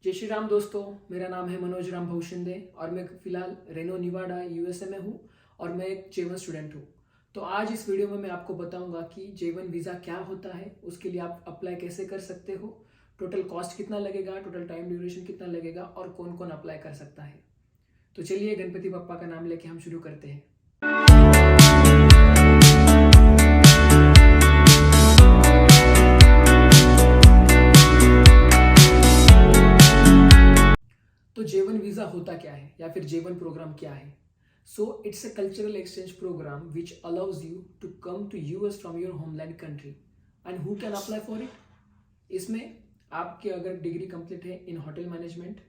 जय श्री राम दोस्तों, मेरा नाम है मनोज राम भूषिंदे और मैं फिलहाल रेनो निवाडा यूएसए में हूँ और मैं एक J1 स्टूडेंट हूँ। तो आज इस वीडियो में मैं आपको बताऊंगा कि J1 वीज़ा क्या होता है, उसके लिए आप अप्लाई कैसे कर सकते हो, टोटल कॉस्ट कितना लगेगा, टोटल टाइम ड्यूरेशन कितना लगेगा और कौन कौन अप्लाई कर सकता है। तो चलिए गणपति बप्पा का नाम लेके हम शुरू करते हैं। तो J1 वीज़ा होता क्या है या फिर J1 प्रोग्राम क्या है? So it's a cultural exchange program which allows you to come to US from your homeland country. And who can apply for it? इसमें आपके अगर डिग्री कंप्लीट है इन होटल मैनेजमेंट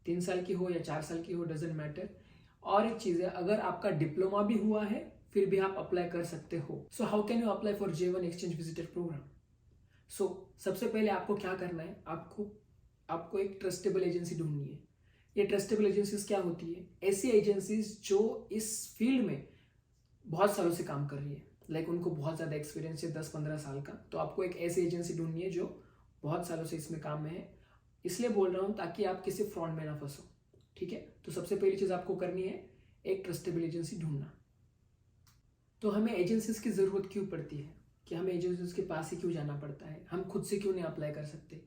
3 साल की हो या 4 साल की हो, डजेंट मैटर। और एक चीज़ है, अगर आपका डिप्लोमा भी हुआ है फिर भी आप अप्लाई कर सकते हो। So how can you apply for J1 exchange visitor program? So सबसे पहले आपको क्या करना है, आपको एक ट्रस्टेबल एजेंसी ढूंढनी है। ये ट्रस्टेबल एजेंसीज क्या होती है? ऐसी एजेंसीज जो इस फील्ड में बहुत सालों से काम कर रही है, लाइक उनको बहुत ज़्यादा एक्सपीरियंस है 10-15 साल का। तो आपको एक ऐसी एजेंसी ढूंढनी है जो बहुत सालों से इसमें काम में है। इसलिए बोल रहा हूँ ताकि आप किसी फ्रॉड में ना फंसो, ठीक है। तो सबसे पहली चीज़ आपको करनी है एक ट्रस्टेबल एजेंसी ढूंढना। तो हमें एजेंसीज की ज़रूरत क्यों पड़ती है, कि हमें एजेंसीज के पास ही क्यों जाना पड़ता है, हम खुद से क्यों नहीं अप्लाई कर सकते?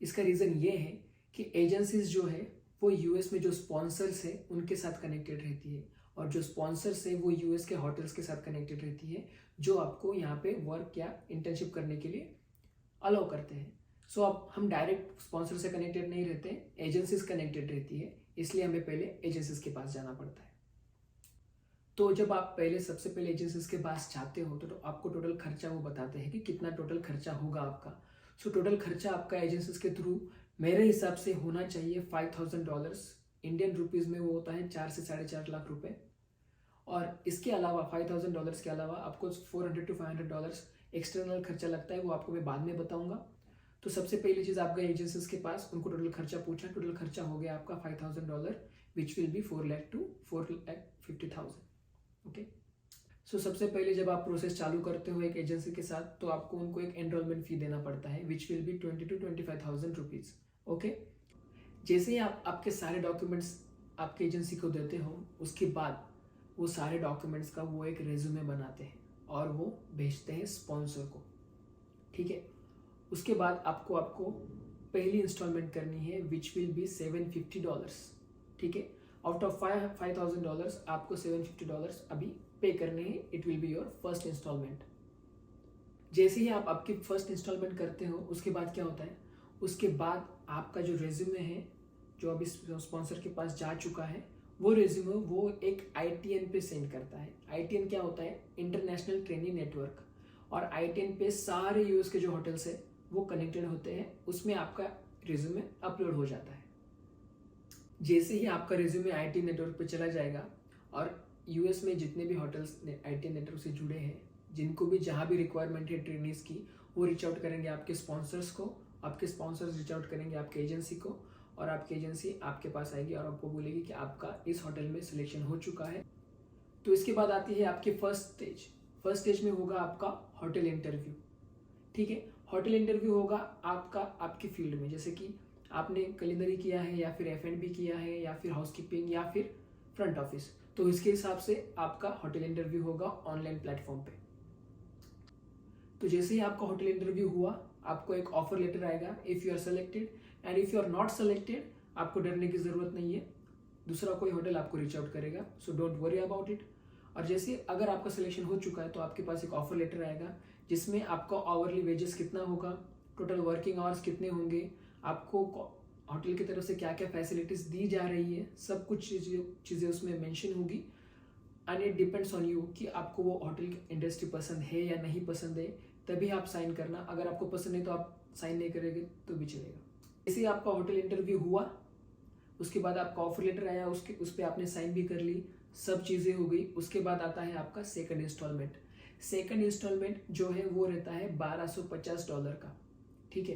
इसका रीज़न ये है कि एजेंसीज जो है वो यूएस में जो स्पॉन्सर्स है उनके साथ कनेक्टेड रहती है, और जो स्पॉन्सर्स है वो यूएस के होटल्स के साथ कनेक्टेड रहती है जो आपको यहाँ पे वर्क या इंटर्नशिप करने के लिए अलाउ करते हैं। सो अब हम डायरेक्ट स्पॉन्सर से कनेक्टेड नहीं रहते, एजेंसीज कनेक्टेड रहती है, इसलिए हमें पहले एजेंसीज के पास जाना पड़ता है। तो जब आप सबसे पहले एजेंसीज के पास जाते हो तो आपको टोटल खर्चा वो बताते हैं कि कितना टोटल खर्चा होगा आपका। सो टोटल खर्चा आपका एजेंसीज के थ्रू मेरे हिसाब से होना चाहिए $5,000। इंडियन रुपीज़ में वो होता है 4 से 4.5 लाख रुपए। और इसके अलावा $5,000 के अलावा आपको $400 to $500 एक्सटर्नल खर्चा लगता है, वो आपको मैं बाद में बताऊंगा। तो सबसे पहली चीज़, आप गए एजेंसीज के पास, उनको टोटल खर्चा पूछा, टोटल खर्चा हो गया आपका $5,000 which will be 4 lakh to 4,50,000। Okay. So सबसे पहले जब आप प्रोसेस चालू करते हो एक एजेंसी के साथ तो आपको उनको एक एनरोलमेंट फी देना पड़ता है विच will B 20 to 25,000 rupees. Okay. जैसे ही आप आपके सारे डॉक्यूमेंट्स आपके एजेंसी को देते हो, उसके बाद वो सारे डॉक्यूमेंट्स का वो एक रेज्यूमे बनाते हैं और वो भेजते हैं स्पॉन्सर को, ठीक है। उसके बाद आपको पहली इंस्टॉलमेंट करनी है विच विल बी $750, ठीक है। आउट ऑफ $5,000 आपको $750 अभी पे करने हैं। It will be your first instalment. जैसे ही आप आपकी फर्स्ट इंस्टॉलमेंट करते हो उसके बाद क्या होता है, उसके बाद आपका जो रेज्यूमे है जो अभी स्पॉन्सर के पास जा चुका है, वो रेज्यूमे वो एक ITN पे सेंड करता है। ITN क्या होता है? International training network. और ITN पे सारे यूएस के जो होटल्स है वो कनेक्टेड होते हैं, उसमें आपका रेज्यूमे अपलोड हो जाता है। जैसे ही आपका रेज्यूमे ITN नेटवर्क पे चला जाएगा और यूएस में जितने भी होटल्स ITN नेटवर्क से जुड़े हैं, जिनको भी जहाँ भी रिक्वायरमेंट है ट्रेनिंग्स की, वो रीच आउट करेंगे आपके स्पॉन्सर्स को, आपके स्पॉन्सर्स रीच आउट करेंगे आपके एजेंसी को, और आपकी एजेंसी आपके पास आएगी और आपको बोलेगी कि आपका इस होटल में सिलेक्शन हो चुका है। तो इसके बाद आती है आपकी फर्स्ट स्टेज। फर्स्ट स्टेज में होगा आपका होटल इंटरव्यू, ठीक है। होटल इंटरव्यू होगा आपका आपकी फील्ड में, जैसे कि आपने कलिनरी किया है या फिर F&B किया है या फिर हाउसकीपिंग या फिर फ्रंट ऑफिस, तो इसके हिसाब से आपका होटल इंटरव्यू होगा ऑनलाइन प्लेटफॉर्म पे। तो जैसे ही आपका होटल इंटरव्यू हुआ, आपको एक ऑफर लेटर आएगा if you are selected, and if you are not selected आपको डरने की ज़रूरत नहीं है, दूसरा कोई होटल आपको रीच आउट करेगा, so don't worry about it. और जैसे अगर आपका सिलेक्शन हो चुका है तो आपके पास एक ऑफर लेटर आएगा जिसमें आपका आवरली वेजेस कितना होगा, टोटल वर्किंग आवर्स कितने होंगे, आपको होटल की तरफ से क्या क्या फैसिलिटीज़ दी जा रही है, सब कुछ चीज़ें उसमें मेंशन होगी। And it depends on you कि आपको वो होटल की इंडस्ट्री पसंद है या नहीं पसंद है, तभी आप साइन करना। अगर आपको पसंद है तो आप साइन नहीं करेंगे तो भी चलेगा। जैसे आपका होटल इंटरव्यू हुआ, उसके बाद आपका ऑफर लेटर आया, उस पर आपने साइन भी कर ली, सब चीज़ें हो गई। उसके बाद आता है आपका सेकंड इंस्टॉलमेंट। सेकंड इंस्टॉलमेंट जो है वो रहता है $1,250 का, ठीक है।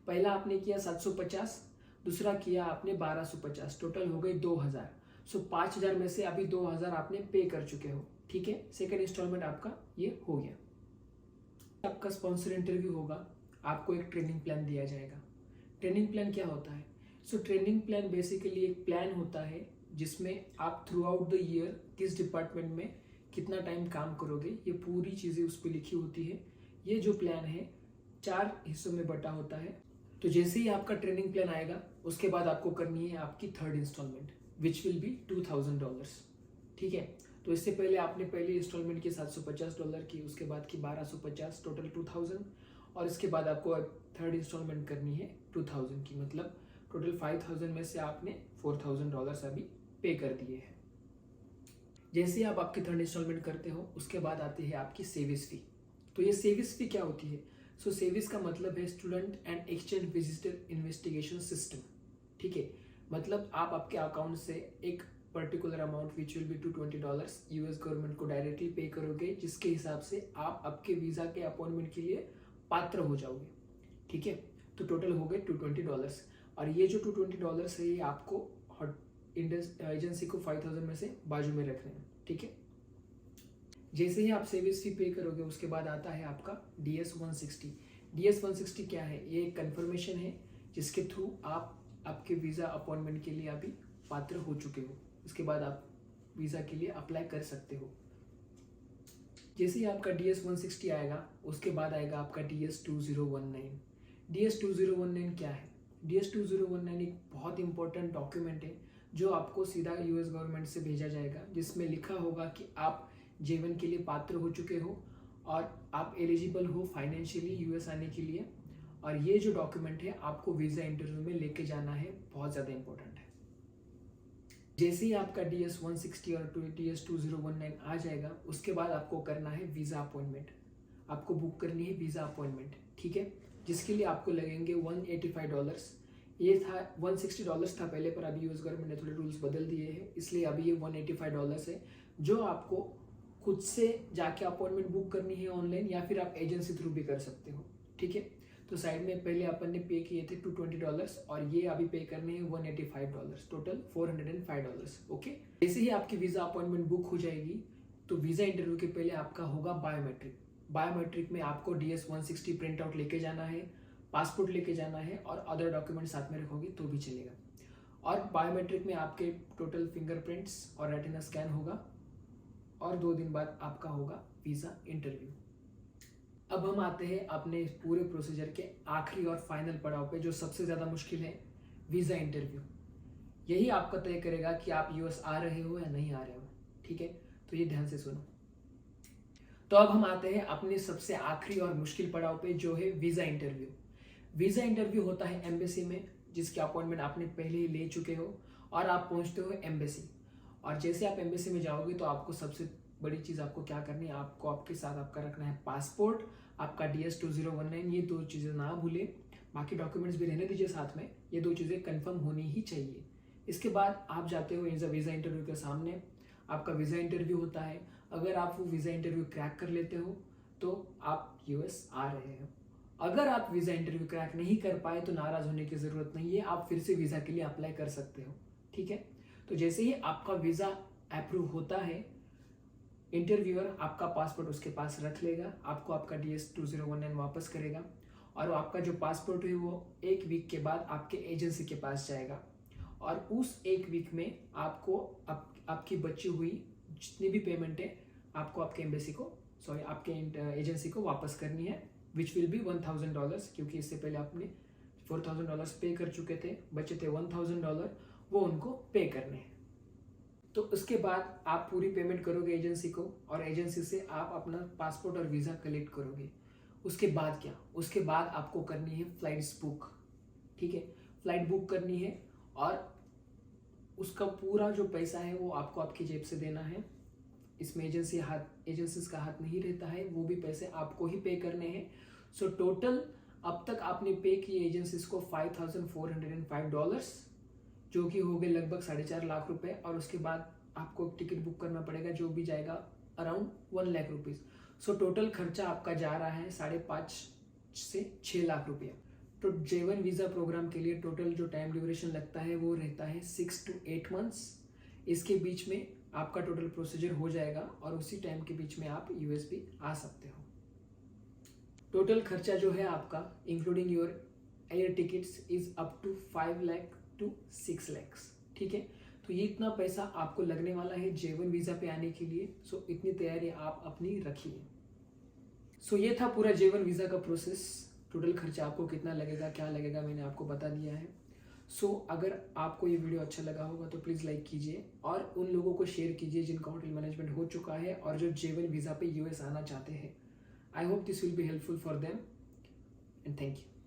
पहला आपने किया 750, दूसरा किया आपने 1,250, टोटल हो गई 2,000। सो 5,000 में से अभी 2,000 आपने पे कर चुके हो, ठीक है। सेकंड इंस्टॉलमेंट आपका ये हो गया। आपका स्पॉन्सर इंटरव्यू होगा, आपको एक ट्रेनिंग प्लान दिया जाएगा। ट्रेनिंग प्लान क्या होता है? सो ट्रेनिंग प्लान बेसिकली एक प्लान होता है जिसमें आप थ्रू आउट द ईयर किस डिपार्टमेंट में कितना टाइम काम करोगे, ये पूरी चीज़ें उस पर लिखी होती है। ये जो प्लान है 4 हिस्सों में बटा होता है। तो जैसे ही आपका ट्रेनिंग प्लान आएगा उसके बाद आपको करनी है आपकी 3rd instalment which will B $2000। ठीक है, तो इससे पहले आपने पहली इंस्टॉलमेंट की $750 की, उसके बाद की 1250, टोटल 2000, और इसके बाद आपको 3rd इंस्टॉलमेंट करनी है 2000 की, मतलब टोटल 5000 में से आपने $4000 अभी पे कर दिए हैं। जैसे ही आप आपकी 3rd इंस्टॉलमेंट करते हो उसके बाद आती है आपकी सेविस फी। तो ये सेविस फी क्या होती है? सो सेविस का मतलब है student and exchange visitor investigation system. ठीक है, मतलब आप आपके अकाउंट से एक particular amount which will B $220 US government को डायरेक्टली पे करोगे, जिसके हिसाब से आप आपके वीज़ा के अपॉइंटमेंट के लिए पात्र हो जाओगे। ठीक है, तो टोटल हो गए $220, और ये जो $220 है ये आपको एजेंसी को 5000 में से बाजू में रखने हैं। ठीक है, जैसे ही आप सर्विस फी पे करोगे उसके बाद आता है आपका DS-160। DS-160 क्या है? ये एक कन्फर्मेशन है जिसके थ्रू आप आपके वीज़ा अपॉइंटमेंट के लिए अभी पात्र हो चुके हो। उसके बाद आप वीज़ा के लिए अप्लाई कर सकते हो। जैसे ही आपका DS-160 आएगा उसके बाद आएगा आपका DS-2019। DS-2019 क्या है? DS-2019 एक बहुत इंपॉर्टेंट डॉक्यूमेंट है जो आपको सीधा यूएस गवर्नमेंट से भेजा जाएगा, जिसमें लिखा होगा कि आप J1 के लिए पात्र हो चुके हो और आप एलिजिबल हो फाइनेंशियली यूएस आने के लिए। और ये जो डॉक्यूमेंट है आपको वीज़ा इंटरव्यू में लेके जाना है, बहुत ज़्यादा इंपॉर्टेंट है। जैसे ही आपका DS-160 और DS-2019 आ जाएगा उसके बाद आपको करना है वीज़ा अपॉइंटमेंट। आपको बुक करनी है वीज़ा अपॉइंटमेंट। ठीक है, जिसके लिए आपको लगेंगे $185। ये था $160 था पहले, पर अभी यूएस गवर्नमेंट ने थोड़े रूल्स बदल दिए हैं, इसलिए अभी ये $185 है, जो आपको खुद से जाके अपॉइंटमेंट बुक करनी है ऑनलाइन, या फिर आप एजेंसी थ्रू भी कर सकते हो। ठीक है, तो साइड में पहले अपन ने पे किए थे $220 और ये अभी पे करने हैं $185, टोटल $405। ओके, जैसे ही आपकी वीज़ा अपॉइंटमेंट बुक हो जाएगी तो वीज़ा इंटरव्यू के पहले आपका होगा बायोमेट्रिक। बायोमेट्रिक में आपको DS-160 प्रिंट आउट लेके जाना है, पासपोर्ट लेके जाना है, और अदर डॉक्यूमेंट साथ में रखोगे तो भी चलेगा। और बायोमेट्रिक में आपके टोटल फिंगरप्रिंट्स और रेटिना स्कैन होगा, और 2 दिन बाद आपका होगा वीज़ा इंटरव्यू। अब हम आते हैं अपने पूरे प्रोसीजर के आखिरी और फाइनल पड़ाव पे, जो सबसे ज़्यादा मुश्किल है, वीज़ा इंटरव्यू। यही आपका तय करेगा कि आप यूएस आ रहे हो या नहीं आ रहे हो। ठीक है, तो ये ध्यान से सुनो। तो अब हम आते हैं अपने सबसे आखिरी और मुश्किल पड़ाव पे, जो है वीज़ा इंटरव्यू। वीज़ा इंटरव्यू होता है एम्बेसी में, जिसकी अपॉइंटमेंट आपने पहले ही ले चुके हो, और आप पहुंचते हो एम्बेसी। और जैसे आप एम्बेसी में जाओगे तो आपको सबसे बड़ी चीज़ आपको क्या करनी है, आपको आपके साथ आपका रखना है पासपोर्ट, आपका DS-2019, ये 2 चीज़ें ना भूले। बाकी डॉक्यूमेंट्स भी रहने दीजिए साथ में, ये 2 चीज़ें कंफर्म होनी ही चाहिए। इसके बाद आप जाते हो वीज़ा इंटरव्यू के सामने, आपका वीज़ा इंटरव्यू होता है। अगर आप वो वीज़ा इंटरव्यू क्रैक कर लेते हो तो आप यूएस आ रहे हो। अगर आप वीज़ा इंटरव्यू क्रैक नहीं कर पाए तो नाराज़ होने की ज़रूरत नहीं है, आप फिर से वीज़ा के लिए अप्लाई कर सकते हो। ठीक है, तो जैसे ही आपका वीज़ा अप्रूव होता है, इंटरव्यूअर आपका पासपोर्ट उसके पास रख लेगा, आपको आपका DS-2019 वापस करेगा, और आपका जो पासपोर्ट है वो 1 वीक के बाद आपके एजेंसी के पास जाएगा। और उस 1 वीक में आपको आपकी बची हुई जितनी भी पेमेंट है आपको आपके आपके एजेंसी को वापस करनी है, विच विल बी $1000, क्योंकि इससे पहले आपने $4000 पे कर चुके थे, बचे थे $1000, वो उनको पे करने हैं। तो उसके बाद आप पूरी पेमेंट करोगे एजेंसी को, और एजेंसी से आप अपना पासपोर्ट और वीज़ा कलेक्ट करोगे। उसके बाद क्या? उसके बाद आपको करनी है फ्लाइट्स बुक। ठीक है, फ्लाइट बुक करनी है, और उसका पूरा जो पैसा है वो आपको आपकी जेब से देना है। इसमें एजेंसीज का हाथ नहीं रहता है, वो भी पैसे आपको ही पे करने हैं। सो टोटल अब तक आपने पे किए एजेंसीज को $5405, जो कि हो गए लगभग 4.5 लाख रुपए, और उसके बाद आपको टिकट बुक करना पड़ेगा जो भी जाएगा around 1 lakh rupees. So total खर्चा आपका जा रहा है 5.5 से 6 लाख रुपया। तो J1 वीज़ा प्रोग्राम के लिए टोटल जो टाइम ड्यूरेशन लगता है वो रहता है 6 to 8 मंथ्स। इसके बीच में आपका टोटल प्रोसीजर हो जाएगा, और उसी टाइम के बीच में आप यूएस भी आ सकते हो। टोटल खर्चा जो है आपका including your air tickets is up to to 6 lakhs. ठीक है, तो ये इतना पैसा आपको लगने वाला है J1 वीज़ा पे आने के लिए. सो इतनी तैयारी आप अपनी रखिए. सो ये था पूरा J1 वीज़ा का प्रोसेस. टोटल खर्चा आपको कितना लगेगा, क्या लगेगा, मैंने आपको बता दिया है. सो अगर आपको ये वीडियो अच्छा लगा होगा तो प्लीज़ लाइक कीजिए और उन लोगों को शेयर कीजिए जिनका होटल मैनेजमेंट हो चुका है और जो J1 वीज़ा पे US आना चाहते हैं. I hope this will be helpful for them and thank you.